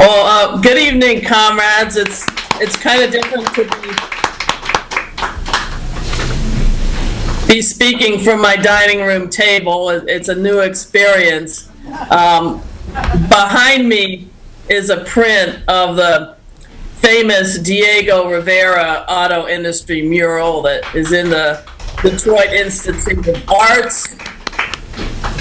Well, good evening, comrades. It's kind of different to be speaking from my dining room table. It's a new experience. Behind me is a print of the famous Diego Rivera auto industry mural that is in the Detroit Institute of Arts.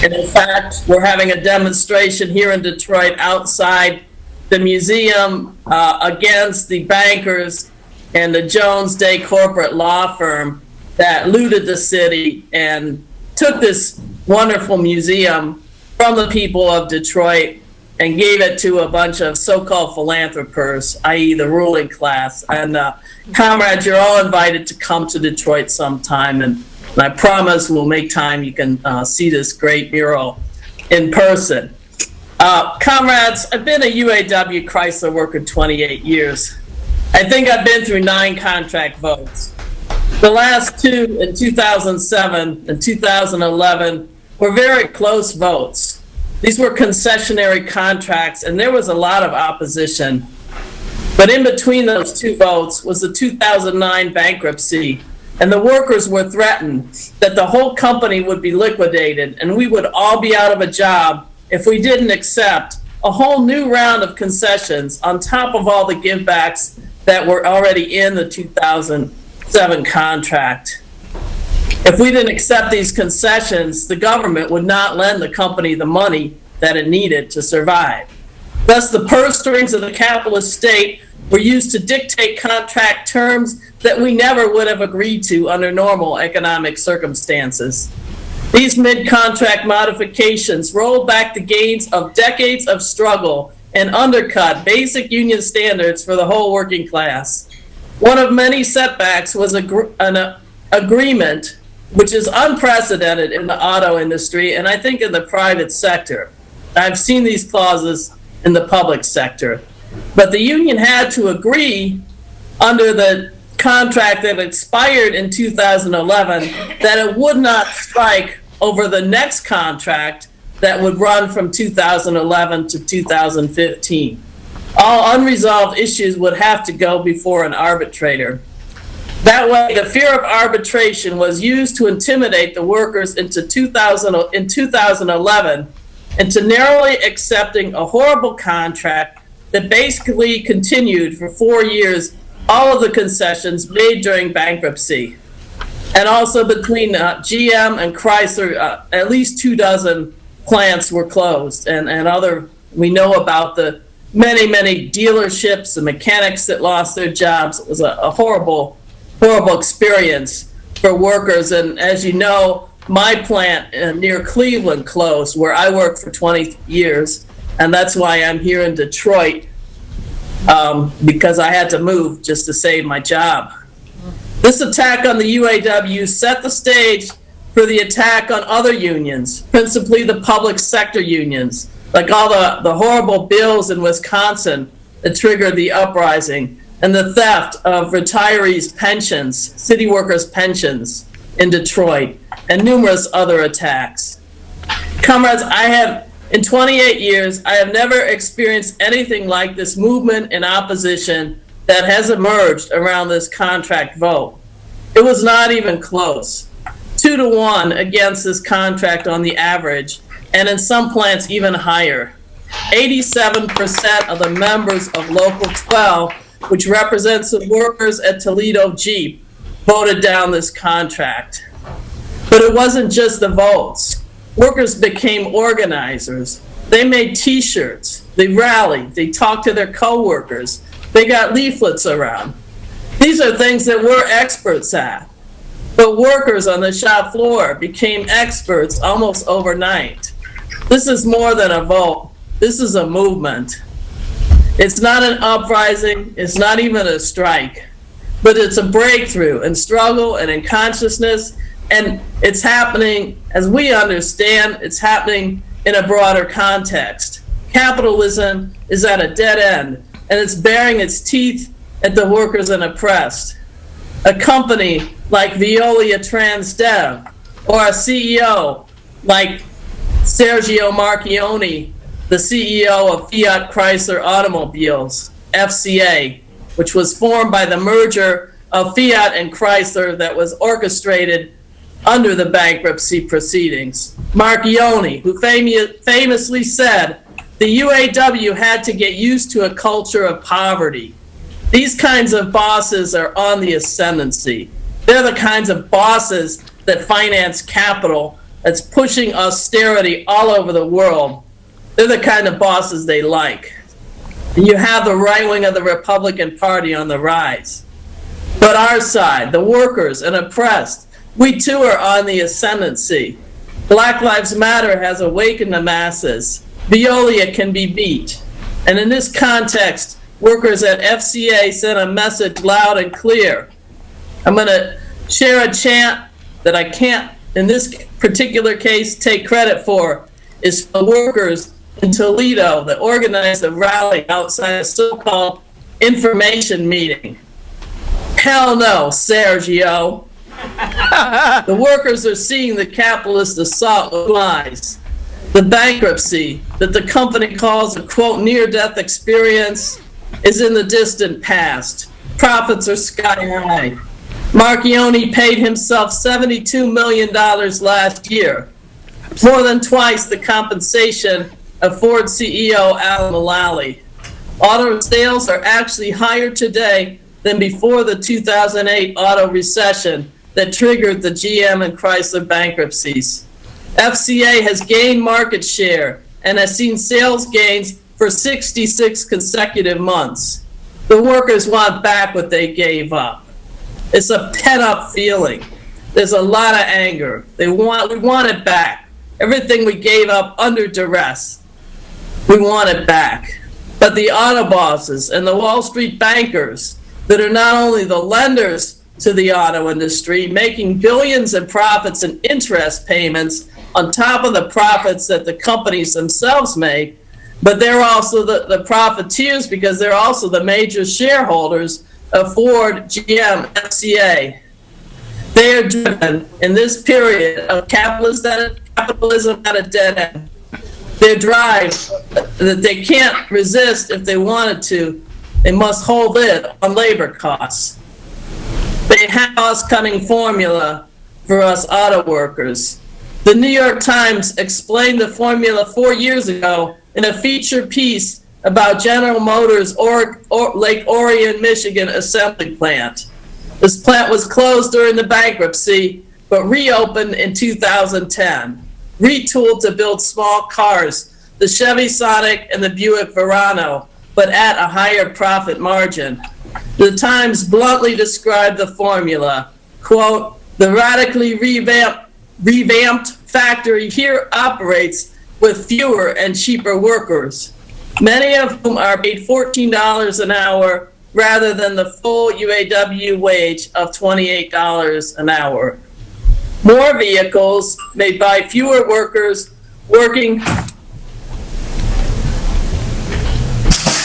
And in fact, we're having a demonstration here in Detroit outside the museum against the bankers and the Jones Day corporate law firm that looted the city and took this wonderful museum from the people of Detroit and gave it to a bunch of so-called philanthropers, i.e. the ruling class. And comrades, you're all invited to come to Detroit sometime, and I promise we'll make time you can see this great mural in person. Comrades, I've been a UAW Chrysler worker 28 years. I think I've been through 9 contract votes. The last 2 in 2007 and 2011 were very close votes. These were concessionary contracts, and there was a lot of opposition. But in between those 2 votes was the 2009 bankruptcy, and the workers were threatened that the whole company would be liquidated and we would all be out of a job if we didn't accept a whole new round of concessions on top of all the givebacks that were already in the 2007 contract. If we didn't accept these concessions, the government would not lend the company the money that it needed to survive. Thus, the purse strings of the capitalist state were used to dictate contract terms that we never would have agreed to under normal economic circumstances. These mid-contract modifications rolled back the gains of decades of struggle and undercut basic union standards for the whole working class. One of many setbacks was an agreement which is unprecedented in the auto industry and I think in the private sector. I've seen these clauses in the public sector. But the union had to agree under the contract that expired in 2011 that it would not strike over the next contract that would run from 2011 to 2015. All unresolved issues would have to go before an arbitrator. That way, the fear of arbitration was used to intimidate the workers in 2011 into narrowly accepting a horrible contract that basically continued for 4 years all of the concessions made during bankruptcy. And also between GM and Chrysler, at least 24 plants were closed. And we know about the many nerships and mechanics that lost their jobs. It was a horrible experience for workers. And as you know, my plant near Cleveland closed, where I worked for 20 years. And that's why I'm here in Detroit, because I had to move just to save my job. This attack on the UAW set the stage for the attack on other unions, principally the public sector unions, like all the horrible bills in Wisconsin that triggered the uprising, and the theft of retirees' pensions, city workers' pensions in Detroit, and numerous other attacks. Comrades, in 28 years, I have never experienced anything like this movement in opposition that has emerged around this contract vote. It was not even close. 2-1 against this contract on the average, and in some plants even higher. 87% of the members of Local 12, which represents the workers at Toledo Jeep, voted down this contract. But it wasn't just the votes. Workers became organizers. They made t-shirts, they rallied, they talked to their co-workers, they got leaflets around. These are things that we're experts at. But workers on the shop floor became experts almost overnight. This is more than a vote. This is a movement. It's not an uprising, it's not even a strike, but it's a breakthrough in struggle and in consciousness. And it's happening, as we understand, it's happening in a broader context. Capitalism is at a dead end, and it's baring its teeth at the workers and oppressed. A company like Veolia Transdev, or a CEO like Sergio Marchionne, the CEO of Fiat Chrysler Automobiles, FCA, which was formed by the merger of Fiat and Chrysler that was orchestrated under the bankruptcy proceedings. Marchionni, who famously said, the UAW had to get used to a culture of poverty. These kinds of bosses are on the ascendancy. They're the kinds of bosses that finance capital that's pushing austerity all over the world. They're the kind of bosses they like. And you have the right wing of the Republican Party on the rise. But our side, the workers and oppressed, we too are on the ascendancy. Black Lives Matter has awakened the masses. Veolia can be beat. And in this context, workers at FCA sent a message loud and clear. I'm going to share a chant that I can't, in this particular case, take credit for. Is for workers in Toledo that organized a rally outside a so-called information meeting. Hell no, Sergio. The workers are seeing the capitalist assault with lies. The bankruptcy that the company calls a, quote, near-death experience is in the distant past. Profits are sky high. Marchionni paid himself $72 million last year, more than twice the compensation of Ford CEO Al Mulally. Auto sales are actually higher today than before the 2008 auto recession that triggered the GM and Chrysler bankruptcies. FCA has gained market share and has seen sales gains for 66 consecutive months. The workers want back what they gave up. It's a pent-up feeling. There's a lot of anger. We want it back. Everything we gave up under duress, we want it back. But the auto bosses and the Wall Street bankers that are not only the lenders to the auto industry, making billions in profits and interest payments on top of the profits that the companies themselves make, but they're also the profiteers because they're also the major shareholders of Ford, GM, FCA. They are driven in this period of capitalism at a dead end. Their drive that they can't resist if they wanted to, they must hold it on labor costs. They have a cost-cutting formula for us auto workers. The New York Times explained the formula 4 years ago in a feature piece about General Motors' Lake Orion, Michigan assembly plant. This plant was closed during the bankruptcy, but reopened in 2010, retooled to build small cars, the Chevy Sonic and the Buick Verano, but at a higher profit margin. The Times bluntly described the formula, quote, the radically revamped factory here operates with fewer and cheaper workers, many of whom are paid $14 an hour rather than the full UAW wage of $28 an hour. More vehicles made by fewer workers working.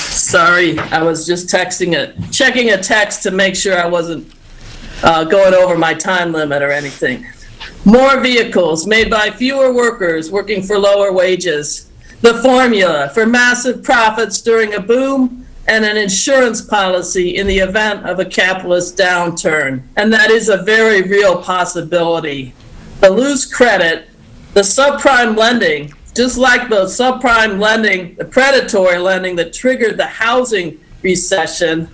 Sorry, I was just checking a text to make sure I wasn't going over my time limit or anything. More vehicles made by fewer workers working for lower wages. The formula for massive profits during a boom and an insurance policy in the event of a capitalist downturn. And that is a very real possibility. The loose credit, the subprime lending, just like the subprime lending, the predatory lending that triggered the housing recession,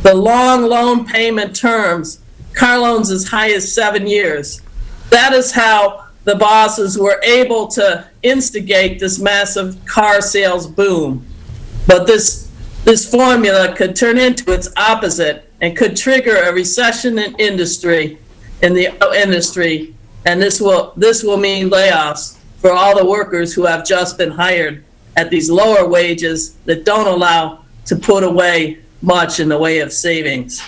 the long loan payment terms, car loans as high as 7 years. That is how the bosses were able to instigate this massive car sales boom. But this formula could turn into its opposite and could trigger a recession in the industry, and this will mean layoffs for all the workers who have just been hired at these lower wages that don't allow to put away much in the way of savings.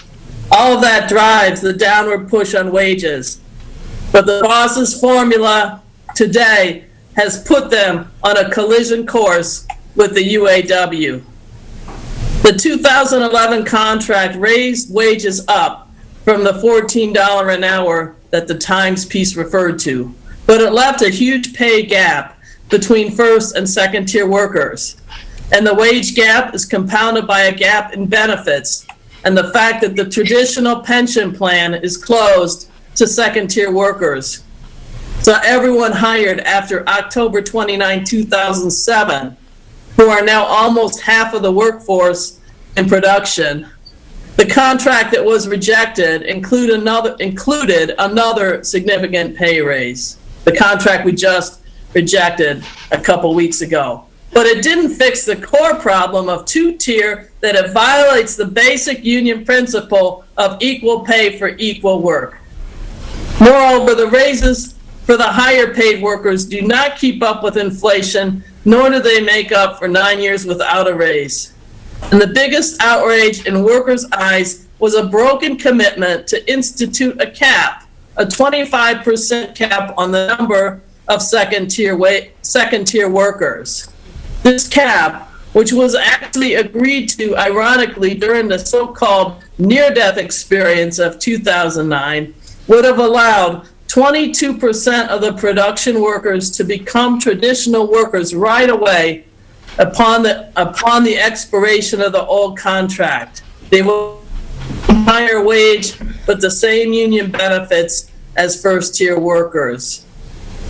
All of that drives the downward push on wages. But the boss's formula today has put them on a collision course with the UAW. The 2011 contract raised wages up from the $14 an hour that the Times piece referred to, but it left a huge pay gap between first and second tier workers. And the wage gap is compounded by a gap in benefits and the fact that the traditional pension plan is closed to second tier workers. So everyone hired after October 29, 2007, who are now almost half of the workforce in production. The contract that was rejected included another significant pay raise. The contract we just rejected a couple weeks ago. But it didn't fix the core problem of two-tier, that it violates the basic union principle of equal pay for equal work. Moreover, the raises for the higher paid workers do not keep up with inflation, nor do they make up for 9 years without a raise. And the biggest outrage in workers' eyes was a broken commitment to institute a cap, a 25% cap on the number of second-tier workers. This cap, which was actually agreed to, ironically, during the so-called near-death experience of 2009, would have allowed 22% of the production workers to become traditional workers right away upon the expiration of the old contract. They will higher wage, but the same union benefits as first-tier workers.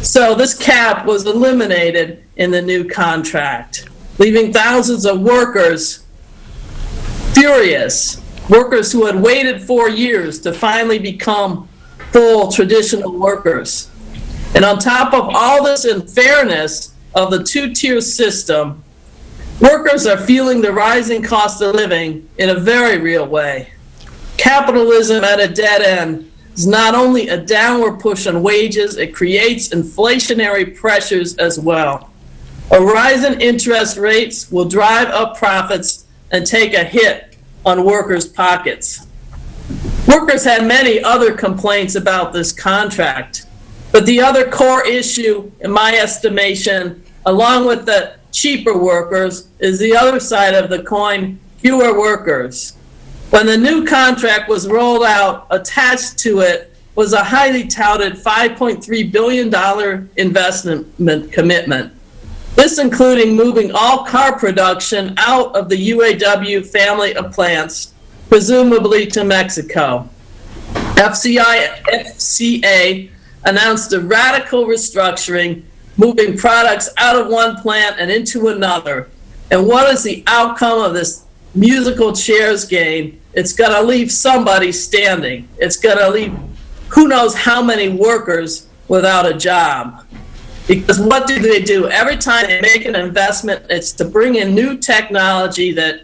So this cap was eliminated in the new contract, leaving thousands of workers furious, workers who had waited 4 years to finally become full traditional workers. And on top of all this unfairness of the two-tier system, workers are feeling the rising cost of living in a very real way. Capitalism at a dead end is not only a downward push on wages, it creates inflationary pressures as well. A rise in interest rates will drive up profits and take a hit on workers' pockets. Workers had many other complaints about this contract, but the other core issue, in my estimation, along with the cheaper workers, is the other side of the coin, fewer workers. When the new contract was rolled out, attached to it was a highly touted $5.3 billion investment commitment. This including moving all car production out of the UAW family of plants, presumably to Mexico. FCA announced a radical restructuring, moving products out of one plant and into another. And what is the outcome of this musical chairs game? It's going to leave somebody standing. It's going to leave who knows how many workers without a job. Because what do they do? Every time they make an investment, it's to bring in new technology that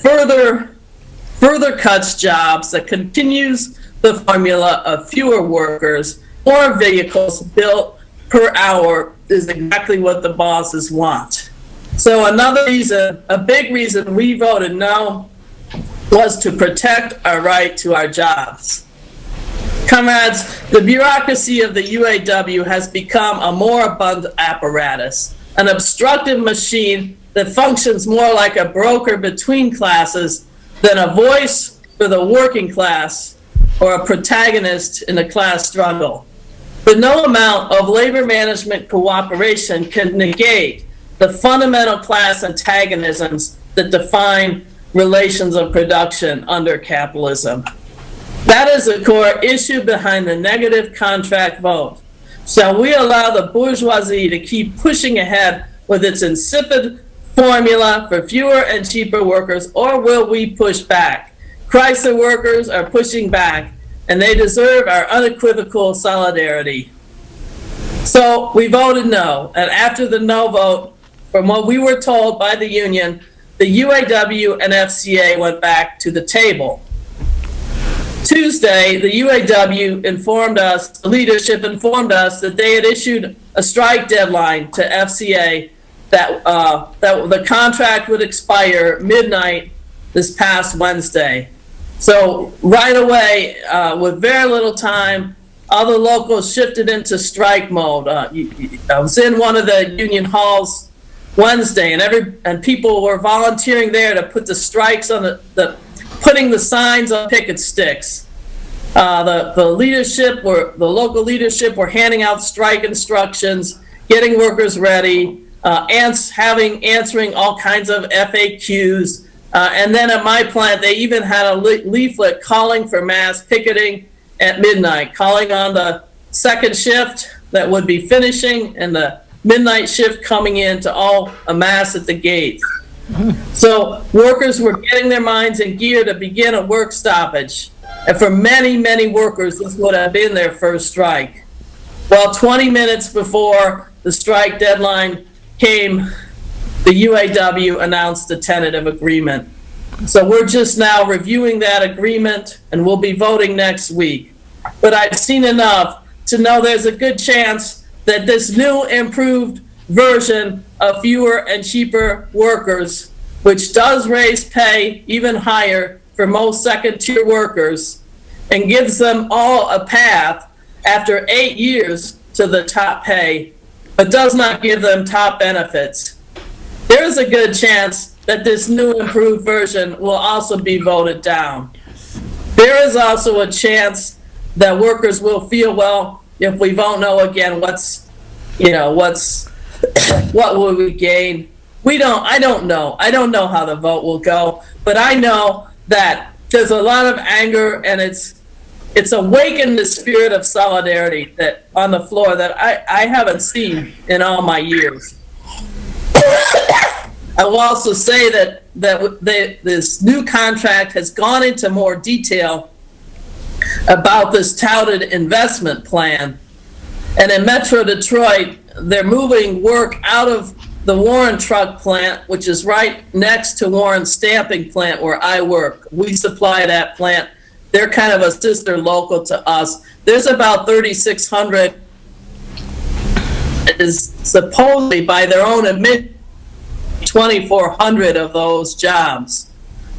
further cuts jobs, that continues the formula of fewer workers, more vehicles built per hour is exactly what the bosses want. So another reason, a big reason we voted no, was to protect our right to our jobs. Comrades, the bureaucracy of the UAW has become a moribund apparatus, an obstructive machine that functions more like a broker between classes than a voice for the working class or a protagonist in a class struggle. But no amount of labor management cooperation can negate the fundamental class antagonisms that define relations of production under capitalism. That is the core issue behind the negative contract vote. Shall we allow the bourgeoisie to keep pushing ahead with its insipid formula for fewer and cheaper workers, or will we push back? Chrysler workers are pushing back, and they deserve our unequivocal solidarity. So we voted no, and after the no vote, from what we were told by the union, the UAW and FCA went back to the table. Tuesday, the UAW informed us, the leadership informed us that they had issued a strike deadline to FCA that the contract would expire midnight this past Wednesday. So right away, with very little time, other locals shifted into strike mode. I was in one of the union halls Wednesday, and people were volunteering there to put the strikes on putting the signs on picket sticks. The local leadership were handing out strike instructions, getting workers ready, answering all kinds of FAQs. And then at my plant, they even had a leaflet calling for mass picketing at midnight, calling on the second shift that would be finishing and the midnight shift coming in to all amass at the gates. So workers were getting their minds in gear to begin a work stoppage. And for many, many workers, this would have been their first strike. Well, 20 minutes before the strike deadline came, the UAW announced a tentative agreement. So we're just now reviewing that agreement, and we'll be voting next week. But I've seen enough to know there's a good chance that this new improved version of fewer and cheaper workers, which does raise pay even higher for most second-tier workers and gives them all a path after 8 years to the top pay, but does not give them top benefits. There is a good chance that this new improved version will also be voted down. There is also a chance that workers will feel, well, if we vote no again, what will we gain? I don't know. I don't know how the vote will go, but I know that there's a lot of anger, and it's awakened the spirit of solidarity that on the floor that I haven't seen in all my years. I will also say that this new contract has gone into more detail about this touted investment plan. And in Metro Detroit, they're moving work out of the Warren truck plant, which is right next to Warren's stamping plant where I work. We supply that plant. They're kind of a sister local to us. There's about 3,600, is supposedly by their own admission, 2,400 of those jobs.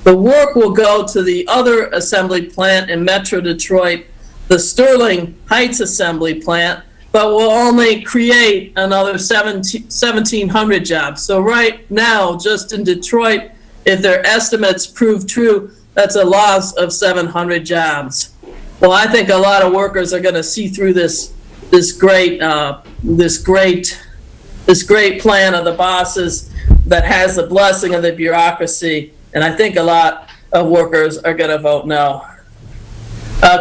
The work will go to the other assembly plant in Metro Detroit, the Sterling Heights assembly plant, but will only create another 1,700 jobs. So right now, just in Detroit, if their estimates prove true, that's a loss of 700 jobs. Well, I think a lot of workers are going to see through this great plan of the bosses that has the blessing of the bureaucracy, and I think a lot of workers are going to vote no.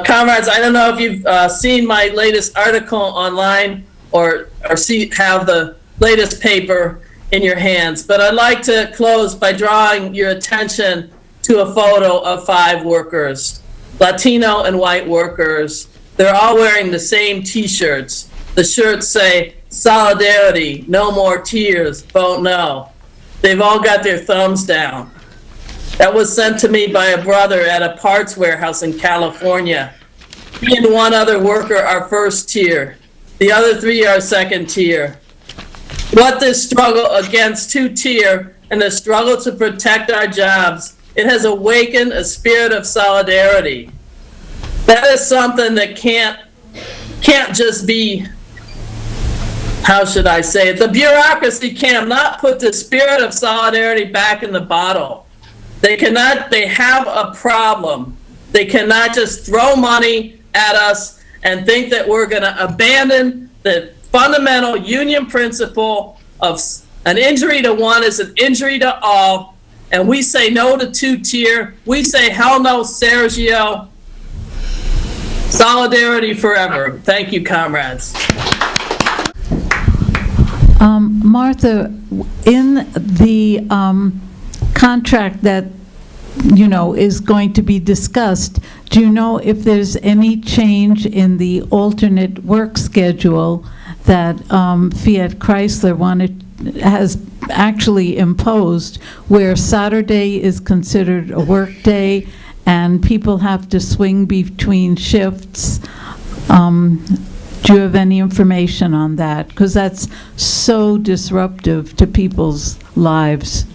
Comrades, I don't know if you've seen my latest article online or have the latest paper in your hands, but I'd like to close by drawing your attention to a photo of 5 workers, Latino and white workers. They're all wearing the same t-shirts. The shirts say, "Solidarity, no more tears, vote no." They've all got their thumbs down. That was sent to me by a brother at a parts warehouse in California. He and one other worker are first tier. The other 3 are second tier. What this struggle against 2-tier and the struggle to protect our jobs, it has awakened a spirit of solidarity. That is something that can't just be, how should I say it? The bureaucracy cannot put the spirit of solidarity back in the bottle. They have a problem. They cannot just throw money at us and think that we're going to abandon the fundamental union principle of an injury to one is an injury to all. And we say no to 2-tier. We say hell no, Sergio. Solidarity forever. Thank you, comrades. Martha, in the contract that is going to be discussed, do you know if there's any change in the alternate work schedule that Fiat Chrysler has actually imposed, where Saturday is considered a work day and people have to swing between shifts? Do you have any information on that? Because that's so disruptive to people's lives.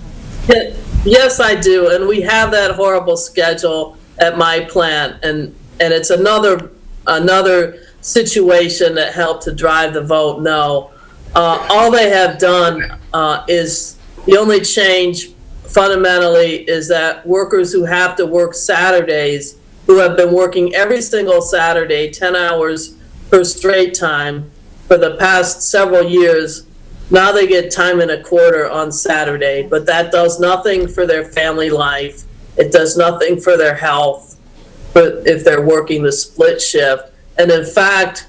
Yes, I do, and we have that horrible schedule at my plant, and it's another situation that helped to drive the vote no. All they have done is, the only change fundamentally is that workers who have to work Saturdays, who have been working every single Saturday, 10 hours per straight time for the past several years, now they get time and a quarter on Saturday, but that does nothing for their family life. It does nothing for their health, but if they're working the split shift. And in fact,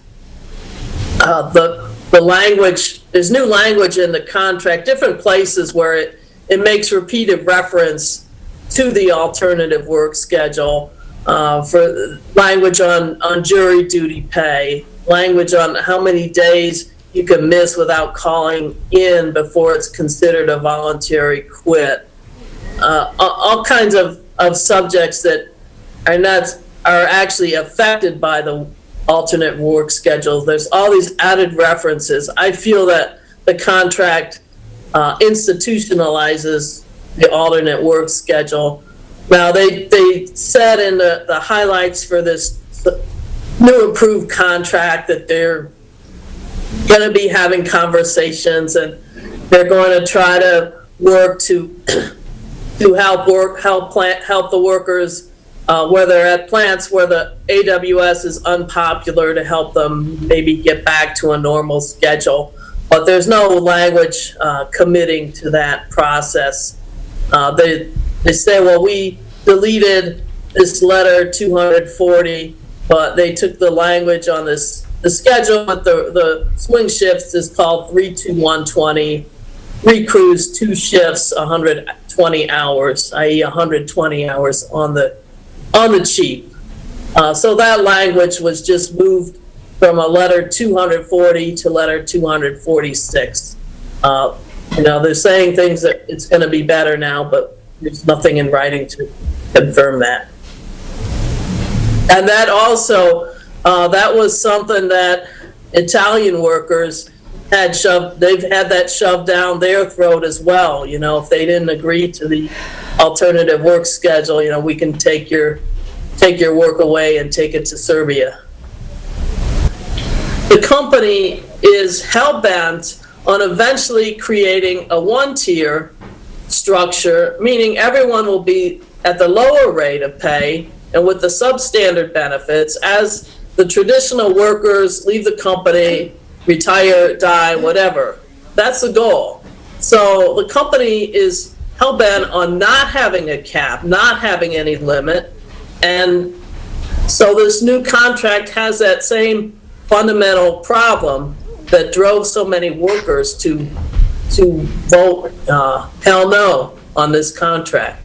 the language, there's new language in the contract, different places where it makes repeated reference to the alternative work schedule, for language on jury duty pay, language on how many days you can miss without calling in before it's considered a voluntary quit. All kinds of subjects that are actually affected by the alternate work schedules. There's all these added references. I feel that the contract institutionalizes the alternate work schedule. Now, they said in the highlights for this new improved contract that they're going to be having conversations, and they're going to try to work to help the workers where they're at plants where the AWS is unpopular, to help them maybe get back to a normal schedule. But there's no language committing to that process. They say, well, we deleted this letter 240, but they took the language on this. The schedule with the swing shifts is called 3-2-1-20. Recrews 2 shifts, 120 hours, i.e. 120 hours on the cheap. So that language was just moved from a letter 240 to letter 246. They're saying things that it's going to be better now, but there's nothing in writing to confirm that. And that also, that was something that Italian workers they've had that shoved down their throat as well. If they didn't agree to the alternative work schedule, we can take your work away and take it to Serbia. The company is hell-bent on eventually creating a one-tier structure, meaning everyone will be at the lower rate of pay and with the substandard benefits as the traditional workers leave the company, retire, die, whatever. That's the goal. So the company is hell-bent on not having a cap, not having any limit. And so this new contract has that same fundamental problem that drove so many workers to vote hell no on this contract.